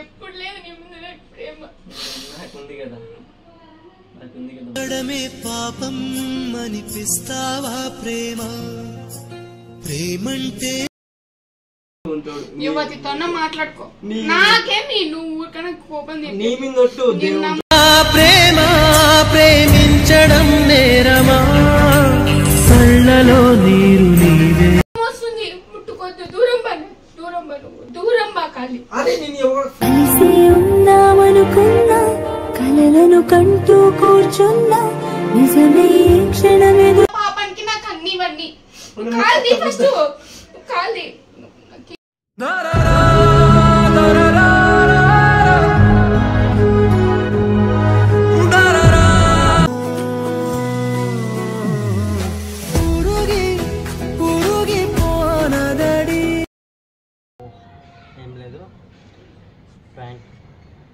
ఎప్పుడు లేదు నీ ముందు నాకు ప్రేమ. నాకుంది కదా, నాకుంది కదా. పాపం అనిపిస్తావా ప్రేమ, ప్రేమంటే యువతితోన మాట్లాడుకో. నాకేమి నువ్వు ఊరికన్నా కోపం నీ మీద ప్రేమ ప్రేమించడం నేరమా, కళ్ళలో నీరు నీవే వస్తుంది. ముట్టుకోద్దు, దూరం పను, దూరం పను, దూరం బాకాలి. కలిసి ఉన్నామనుకున్నా, కలలను కంటూ కూర్చున్నా, నిజమే క్షణమేదో. పాపానికి నాకు అన్ని ఇవన్నీ కాల్ది, ఫస్ట్ కాల్ది. ఏం లేదు, ప్రాంక్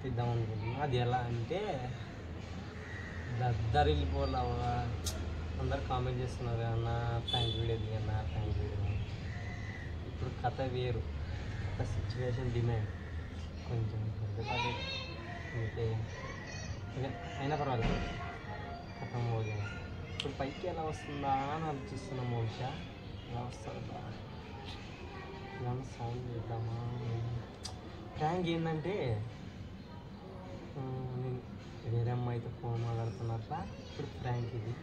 తీద్దాం అనుకుంటున్నా. అది ఎలా అంటే దద్దరిల్లిపోలా, అందరు కామెంట్ చేస్తున్నారు అన్న ప్రాంక్ వీడియో దిగన్నా, ప్రాంక్ వీడియో. ఇప్పుడు కథ వేరు, కథ సిచ్యువేషన్ డిమాండ్ కొంచెం పెద్దపాటి అంటే అయినా పర్వాలేదు. కథ మోగే ఇప్పుడు పైకి ఎలా వస్తుందా అని ఆలోచిస్తున్నాం. బహుశా ఎలా వస్తుందా, ఏమన్నా సౌండ్ చేద్దామా. ప్రాంక్ ఏంటంటే నేను వేరే అమ్మాయితో ఫోన్ మాట్లాడుతున్నారా, ఇప్పుడు ప్రాంక్ ఇది.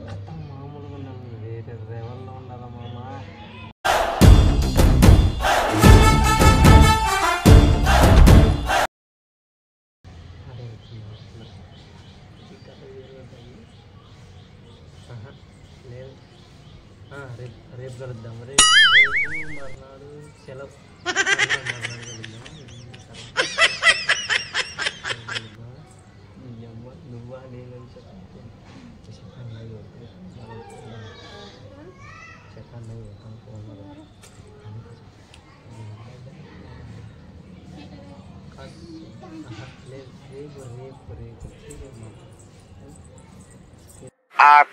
కథ మామూలుగా ఉండాలి, వేరే లెవెల్లో ఉండాలా మామ. లేదు, రేపు కలుద్దాం. రేపు మర్నాడు సెలవు, మర్నాడు కలుద్దాం. నువ్వా నేను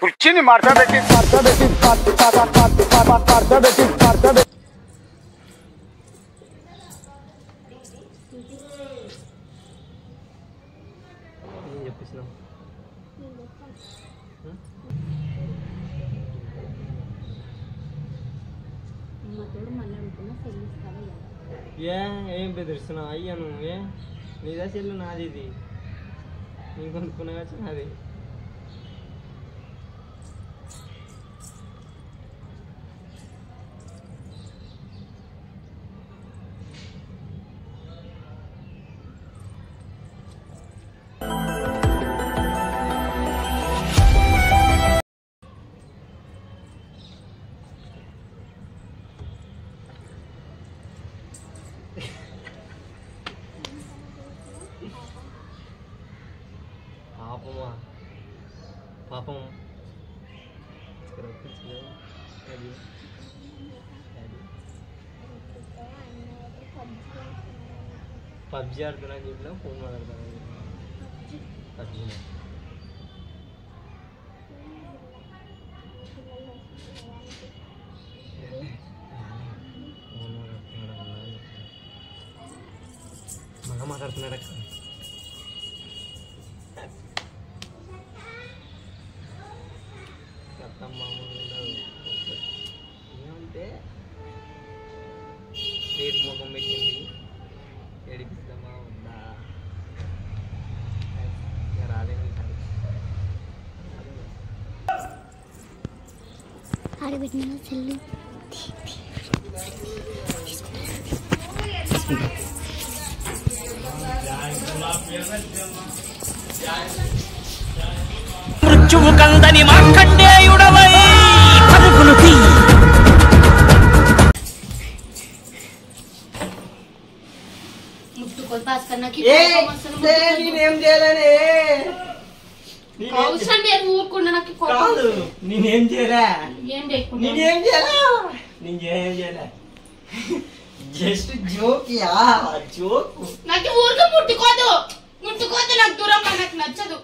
కుర్చీని మార్చబెట్టి చెప్పేసినాం. ఏం బెదిరిస్తున్నావు అయ్యా నువ్వే? నీదా చెల్లు నాది, ఇది నీకు కొనుక్కున్నా నాది. పాపమా, పాపం. పబ్జీ ఆడుతున్నా అని చెప్పినా, ఫోన్ మాట్లాడతాను. పబ్జీ మళ్ళా మాట్లాడుతున్నాడు అక్క. మామూలు ఏమంటే రేపు ముఖం పెట్టింది, ఏడిపిద్దామా వద్దా రాలేదు. ఆడబెట్టిన చెల్లి మృత్యువు కందని మార్కండేయుడవై పరుగులు తీ. నేనేం చేయలేనే, నేనేం చేయలే, నేనేం చేయలే. Just joke yeah, joke. నాకు ఊరికి ముట్టుకోదు, ముట్టుకోదు. నాకు దూరం, నాకు నచ్చదు.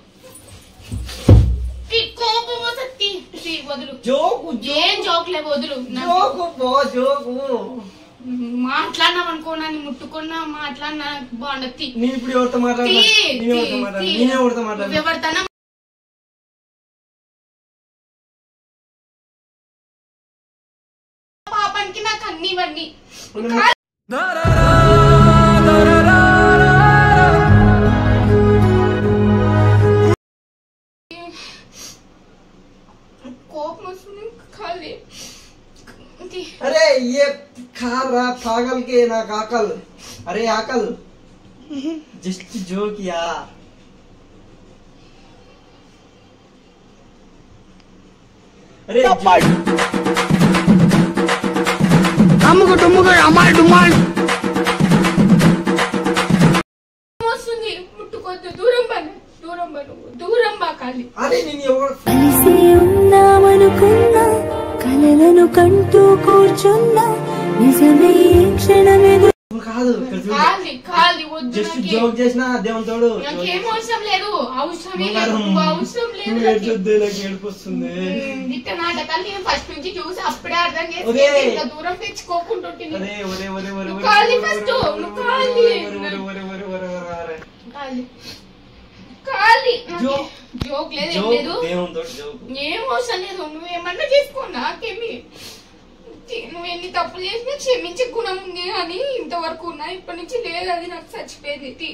కోపం వస్తుంది, వదులు. జోకు, ఏం జోక్లే, వదులు. జోకు పో, జోకు. మాట్లాడినాం అనుకో నన్ను ముట్టుకున్నా మాట్లాడినా బాగుండదు. నేను ఇప్పుడు ఎవరితో మాట్లాడతా? నేనే ఎవరితో మాట్లాడతా? ఎవరితోనా పాపానికి నాకు అన్ని ఇవన్నీ కోపం వస్తుంది. ఖాళీ अरे ये खा रहा पागल के ना काकल. अरे आकल जस्ट जो किया. अरे అమ్ముకు డుమ్ముకు అమ్మాయి డుమ్మాయి వస్తుంది. ముట్టుకోవద్దు. దూరం పను దూరం బాకాలి. अरे నేను ఎవరు కలిసి ఉన్నామనుకున్నా కలలను కంటూ కూర్చున్నా నిజమే క్షణమెదు కాదు ఖాళీ వద్దు. జస్ట్ జోక్ చేసినా దేవుని తోడు. నాకేం అవసరం లేదు. అవసరం ఏడుపు వస్తుంది. ఇట్ట నాటకాలు నేను ఫస్ట్ నుంచి చూసి అప్పుడే అర్థం చేసి ఇంత దూరం తెచ్చుకోకుంటుంటుంది. జోక్ లేదు ఏం లేదు. ఏం అవసరం లేదు. నువ్వేమన్నా చేసుకో. నాకేమి నువ్వు ఎన్ని తప్పులు చేసినా క్షమించే గుణం ఉంది అని ఇంతవరకు ఉన్నా. ఇప్పటి నుంచి లేదు. అది నాకు చచ్చిపోయింది.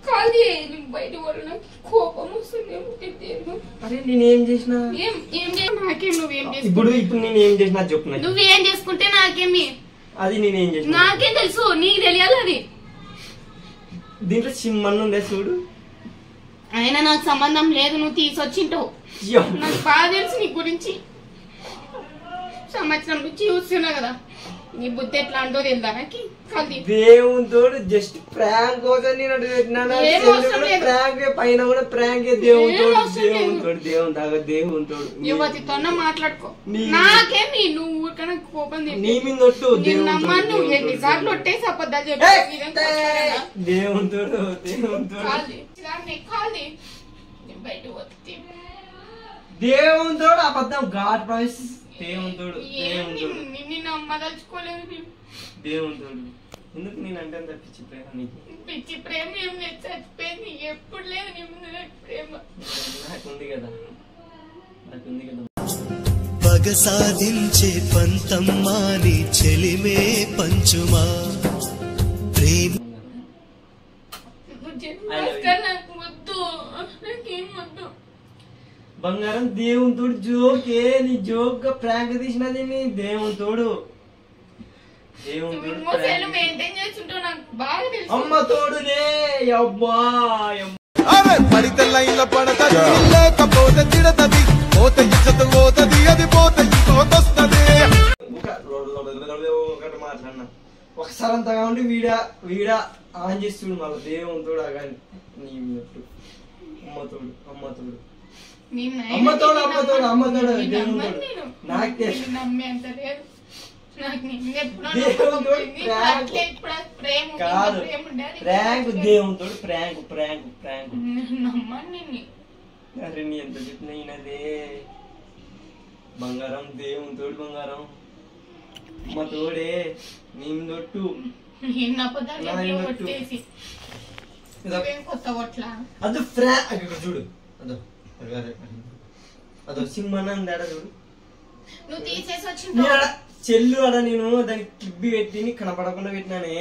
ఖాళీ బయట వాళ్ళు నాకు కోపం వస్తుంది. అరే నేనేం చేసినా నాకేం నువ్వేం ఇప్పుడు నేను ఏం చేసినా చెప్పు. నువ్వేం చేసుకుంటే నాకేమి అది నేనేం చేసిన నాకేం తెలుసు. నీకు తెలియాలి అది. దీంట్లో సిమ్మన్ను ఉండే చూడు. అయినా నాకు సంబంధం లేదు. నువ్వు తీసుకొచ్చింటావు. నాకు బాగా తెలుసు నీ గురించి. సంవత్సరం నుంచి చూస్తున్నా కదా. నీ బుద్ధి ఎట్లా అంటో తెలుదా నాకు. దేవునితో జస్ట్ ప్రాంక్ కోసం నేను ప్రాంక్ పైన కూడా ప్రాంక్ దేవునితో యువతితో మాట్లాడుకో. నాకేమి నువ్వు ఊరికన్నా కోపం నీ మీద నమ్మా. నువ్వు ఎన్నిసార్లు ఒట్టేసి అబద్ధాలు చెప్పి దేవునితో బయట పోతే దేవునితో అబద్ధం గాడ్ ప్రామిస్. దేవునితోడు నిన్ను నమ్మదలుచుకోలేదు. దేవునితోడు ఎందుకు నేనంటే అంత పిచ్చి ప్రేమ నీకు? పిచ్చి ప్రేమ ఏం లేదు. చచ్చిపోయింది. ఎప్పుడు లేదు నీ ముందు ప్రేమ. నాకుంది కదా. పగ సాధించే పంతమ్మా నీ చెలిమే పంచుమా ప్రేమ. నాకు వద్దు. నాకేం వద్దు. బంగారం దేవునితోడు జోకే. నీ జోక్ గా ప్రాంక్ తీసినది నీ దేవునితోడు. మెయింటైన్ చేస్తుంటావు. నాకు బాగా తెలుసు. అమ్మ తోడులే. అబ్బా పడితే లైన్ల పడతది. లేకపోతే తిడతది. పోతే ఇచ్చదు పోతది. అది పోతే ఇంకోతొస్తది. ఒకటి మాట్లాడినా ఒకసారి అంతగా ఉండి వీడా ఆన్ చేసి చూడు. మళ్ళీ దేవునితోడు కానీ నీ అమ్మతోడు అమ్మతోడు దేవునితోడు ప్రాంక్ ప్రాంక్ ప్రాంక్. అరే నీ ఎంత చెప్పిన ఈయనదే బంగారం. దేవునితోడు బంగారం. అమ్మ తోడే నీ తొట్టు. అది ఫ్రాంక్ చూడు. అదో సింహన్న చూడు. చెల్లు అడ నేను దానికి క్లిబ్బి పెట్టి కనపడకుండా పెట్టినానే.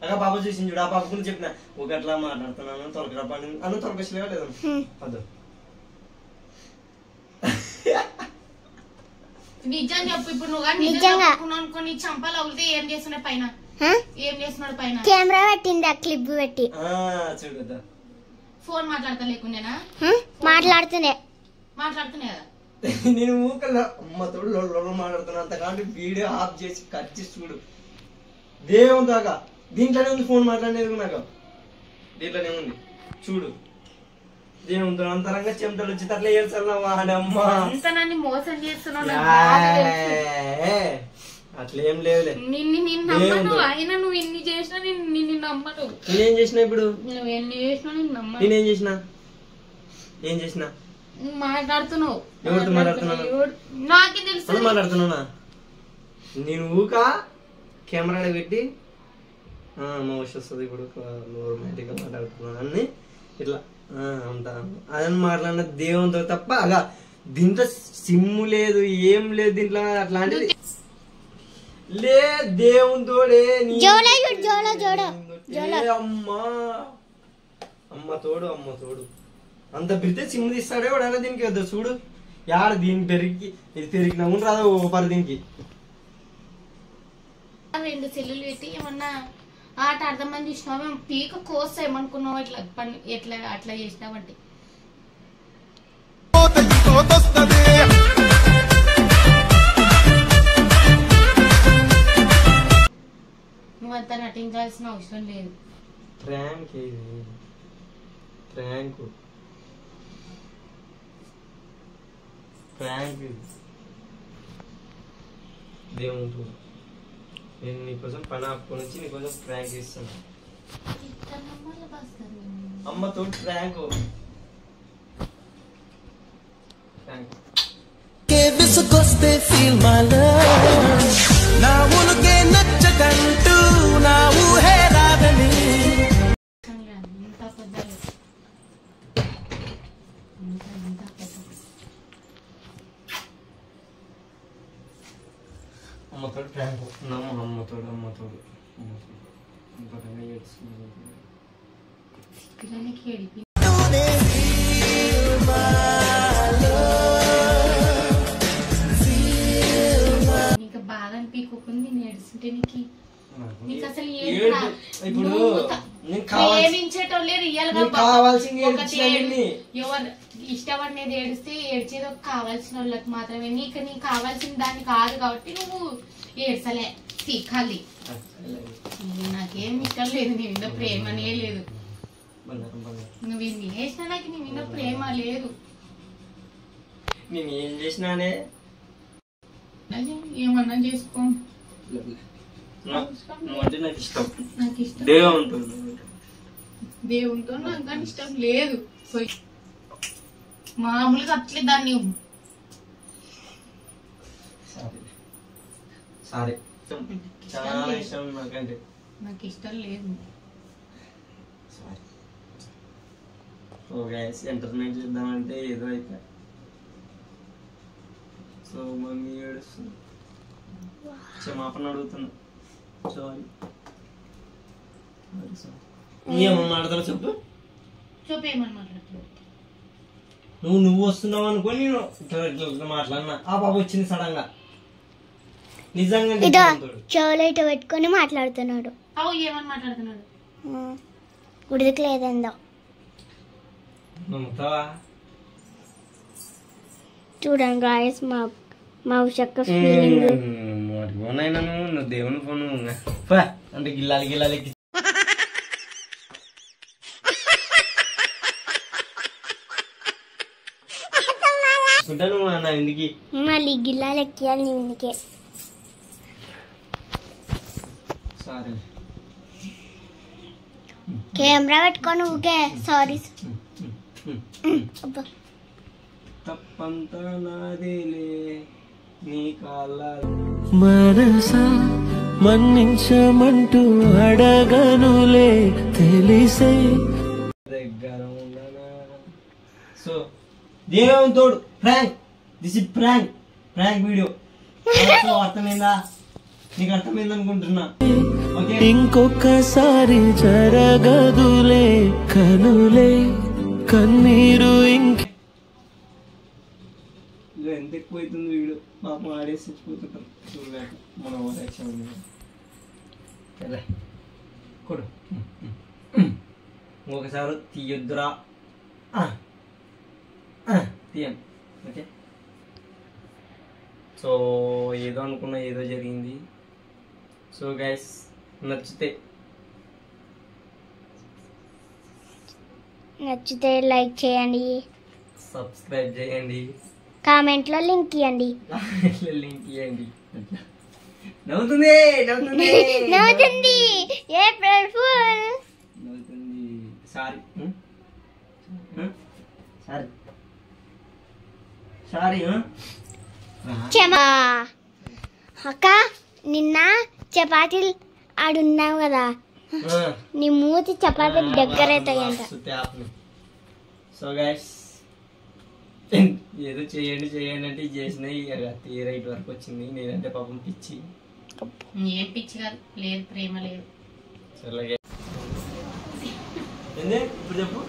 అలా బాబు చూసింది చూడు. ఆ బాబు గురించి చెప్పిన ఒకట్లా మాట్లాడుతున్నాను తొలకరా పని అన్న తొలకొచ్చలేవా లేదా. అదో నిజం చెప్పు. ఇప్పుడు నువ్వు అనుకోని చంపాలు అవుతే ఏం చేస్తున్నాడు పైన? ఏం చేస్తున్నాడు పైన? కెమెరా పెట్టింది. క్లిప్ పెట్టి చూడదా. ఫోన్ మాట్లాడతా లేకుండా మాట్లాడుతున్నా కదా. నేను ఊకల్లా అమ్మతోడు మాట్లాడుతున్నా. అంత కాబట్టి వీడియో ఆఫ్ చేసి కట్ చేసి చూడు. దేవుని దాకా దీంట్లోనే ఉంది. ఫోన్ మాట్లాడేది నాకు దీంట్లోనే ఉంది చూడు. దేవునితో అంతరంగా చెమటలు వచ్చి అట్లా చేస్తున్నావా అమ్మా. మోసం చేస్తున్నావు. అట్లేం లేదులే. నమ్మను. అయినా నువ్వు ఎన్ని చేసినా నిన్ను నమ్మను. నేనేం చేసినా ఇప్పుడు? నువ్వు ఎన్ని చేసినా నేను నమ్మను. నేనేం చేసినా? ఏం చేసినా? మాట్లాడుతున్నావు. ఎవరితో మాట్లాడుతున్నాను? నాకే తెలుసు. మాట్లాడుతున్నా నేను ఊక కెమెరాలో పెట్టి మోస్ట్ వస్తుంది ఇప్పుడు రొమాంటిక్గా మాట్లాడుతున్నాను అన్ని ఇట్లా అంతా అదని మాట్లాడిన దేవునితో తప్ప అలా దీంట్లో సిమ్ము లేదు ఏం లేదు దీంట్లో అట్లాంటిది లే దేవునితోడే అమ్మ తోడు అంత పెడితే సిమ్ తీస్తాడే వాడైనా దీనికి వద్ద చూడు యాడ దీని పెరిగి ఇది పెరిగినా కూడా రాదు పరి దీనికి 2 సెల్లులు పెట్టి ఏమన్నా ఆట అర్థమని చూసినావు మేము పీక కోసేమనుకున్నావు ఎట్లా అట్లా చేసినావంటే నువ్వంతా నటించాల్సిన అవసరం లేదు ప్రాంక్ దేవుడు నేను నీకోసం పని ఆపుకొని వచ్చి నీకోసం ప్రాంక్ ఇస్తాను అమ్మతో ప్రాంక్ విసుకొస్తే ఫీల్ మై లవ్ నా ఊలుకే నచ్చకంటూ నా ఊహే రాదని అమ్మతోడు ప్రాంక్ నమ్మ అమ్మతోడు ఇంకా బాధ అనిపించుకుంది నేడుస్తుంటే నీకు అసలు ప్రేమించేటోళ్ళే రియల్ గా ఎవరు ఇష్టపడినది ఏడిస్తే ఏడ్చేది కావాల్సిన వాళ్ళకి మాత్రమే నీకు కావాల్సిన దాన్ని కాదు కాబట్టి నువ్వు ఏడ్చలే తీకాలి నాకేం ఇష్టం లేదు నీ మీద ప్రేమనే లేదు నువ్వు ఇన్ని చేసినా నాకు నీ మీద ప్రేమ లేదు నేను ఏం చేసినానే ఏమన్నా చేసుకో నువ్వంటే నాకు ఇష్టం దేవునితో నాకు ఇష్టం లేదు మామూలుగా అట్లే దాన్ని సారీ చాలా ఇష్టం నాకంటే నాకు ఇష్టం లేదు సారీ సో గైస్ ఎంటర్టైన్మెంట్ చేద్దామంటే ఏదో అయితే సో మమ్మీ ఏడుస్తుంది క్షమాపణ అడుగుతున్నా సారీ ఏమన్నా మాట్లాడతావు చెప్పు ఏమని మాట్లాడుతున్నావు నువ్వు వస్తున్నావు అనుకోని నేను ఇట్లా మాట్లాడినా ఆ బాబు వచ్చింది సడన్ గా నిజంగా చెవులో ఇటు పెట్టుకొని మాట్లాడుతున్నాడు ఏమని మాట్లాడుతున్నాడు ఉడికి లేదేందో నమ్ముతావా చూడండి గాయస్ మా ఉషక్క ఫీలింగ్ ఫోన్ నువ్వు దేవుని ఫోన్ అంటే గిల్లాలి నువ్వు అన్న ఇంటికి మళ్ళీ గిల్లాలు ఎక్కియాలి నీ ఇంటికే సారీ కెమెరా పెట్టుకొని ఊకే సారీ తప్పంతా నాదేలే నీ కాళ్ళ మనసా మన్నించమంటూ అడగనులే తెలిసే దగ్గర ఉండనా సో దేవుని తోడు prank this is prank video అర్థమైందా నీకు అర్థమైంది అనుకుంటున్నా ఇంకొకసారి జరగదులే కనులే కన్నీరు ఎంత ఎక్కువ అవుతుంది వీడియో పాపం ఆడేసి చచ్చిపోతుంటాం చూడలేక మన యాక్షన్ కొడు ఇంకొకసారి తీయొద్దురా తీయం ఓకే సో ఏదో అనుకున్నా ఏదో జరిగింది సో గైస్ నచ్చితే లైక్ చేయండి సబ్స్క్రైబ్ చేయండి కామెంట్లో లింక్ ఇవ్వండి నవ్వుతుంది ఏప్రిల్ ఫుల్ సారీ సారీ క్షమా అక్క నిన్న చపాతీలు ఆడున్నావు కదా, నీ మూతి చపాతీలు దగ్గర అవుతాయంట. సో గైస్ ఏదో చేయండి అంటే చేసినాయి రైట్ వరకు వచ్చింది. నేనంటే పాపం పిచ్చి. ఏం పిచ్చి కాదు, లేదు ప్రేమ లేదు. ఏంది ఇప్పుడు చెప్పు.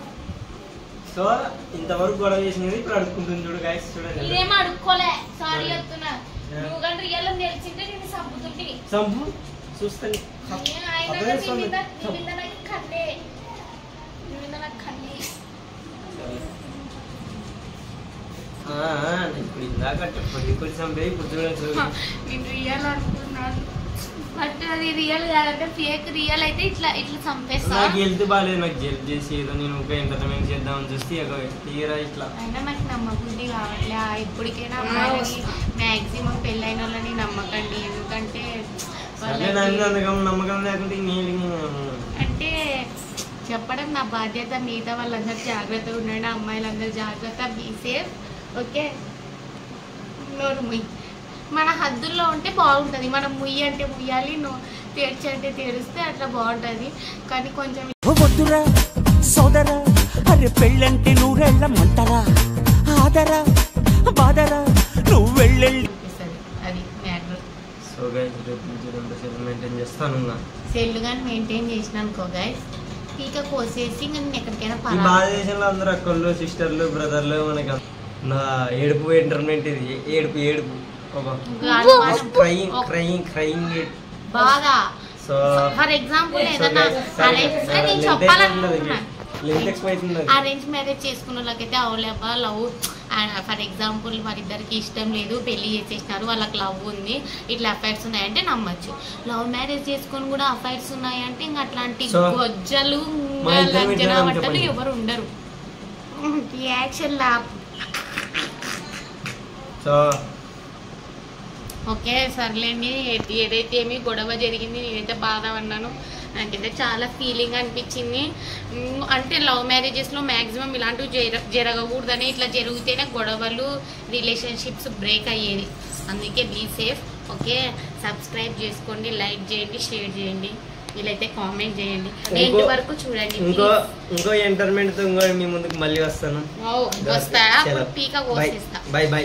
సో ఇంతవరకు గొడవ చేసినది ఇప్పుడు అడుక్కుంటుంది చూడు గైస్. చూడండి ఇదేమో అడుక్కోలే, సారీ చెప్తున్నా. నువ్వు కానీ రియల్ తెలిసింటే నేను చంపుతుంటే చంపు చూస్తాను. ఇప్పుడు ఇందాక ఇప్పుడు చంపే ఇప్పుడు చూడండి. నేను రియల్ అనుకున్నాను, బట్ అది రియల్ కాదంటే ఫేక్. రియల్ అయితే ఇట్లా ఇట్లా చంపేస్తా. నాకు హెల్త్ బాగాలేదు, నాకు జెల్ చేసి ఏదో నేను ఇంకా ఎంటర్టైన్మెంట్ చేద్దామని చూస్తే తీరా ఇట్లా. అయినా నాకు నమ్మబుద్ధి కావట్లే. ఇప్పటికైనా అమ్మాయిలని మ్యాక్సిమం పెళ్ళైన వాళ్ళని నమ్మకండి. ఎందుకంటే నమ్మకం లేకుంటే అంటే చెప్పడం నా బాధ్యత. మిగతా వాళ్ళందరూ జాగ్రత్తగా ఉండండి, అమ్మాయిలందరూ జాగ్రత్త, బీ సేఫ్. ఓకే, నోరు ముయ్యి. మన హద్దుల్లో ఉంటే బాగుంటుంది. మనం ముయ్యి అంటే ముయ్యాలి, తెరిచి అంటే తెరిస్తే అట్లా బాగుంటుంది. కానీ కొంచెం వద్దురా సోదరా, అరే పెళ్ళంటే నూరెళ్ళమంటారా, ఆదరా బాదరా నువ్వు వెళ్ళెళ్ళి. అది మ్యాటర్. సో గైస్ మెయింటైన్ చేస్తాను. సెల్ కానీ మెయింటైన్ చేసిన అనుకో గైస్, పీక కోసేసి నేను ఎక్కడికైనా ఈ భారతదేశంలో అందరూ అక్కలు సిస్టర్లు బ్రదర్లు మనకి నా ఏడుపు ఎంటర్టైన్మెంట్. ఇది ఏడుపు ఏడుపు బాగా. ఫర్ ఎగ్జాంపుల్ ఏదన్నా అరేంజ్ మ్యారేజ్ చేసుకున్న వాళ్ళకైతే అవలేబా లవ్. ఫర్ ఎగ్జాంపుల్ వారిద్దరికి ఇష్టం లేదు, పెళ్లి చేసేసినారు, వాళ్ళకి లవ్ ఉంది, ఇట్లా అఫైర్స్ ఉన్నాయంటే నమ్మచ్చు. లవ్ మ్యారేజ్ చేసుకొని కూడా అఫైర్స్ ఉన్నాయంటే ఇంకా అట్లాంటి గొజ్జలు లంజనవంటలు ఎవరు ఉండరు. Action lap. ఓకే సర్లేండి, ఏదైతే ఏమి గొడవ జరిగింది, నేనైతే బాధ అన్నాను. నాకైతే చాలా ఫీలింగ్ అనిపించింది. అంటే లవ్ మ్యారేజెస్లో మ్యాక్సిమం ఇలాంటివి జరగకూడదని, ఇట్లా జరిగితేనే గొడవలు రిలేషన్షిప్స్ బ్రేక్ అయ్యేది. అందుకే బీ సేఫ్. ఓకే, సబ్స్క్రైబ్ చేసుకోండి, లైక్ చేయండి, షేర్ చేయండి, వీలైతే కామెంట్ చేయండి, ఎండ్ వరకు చూడండి. ఇంకో ఎంటర్టైన్మెంట్ తో మీ ముందుకు మళ్ళీ వస్తాను. వస్తా, పీక కోసేస్తా. By by.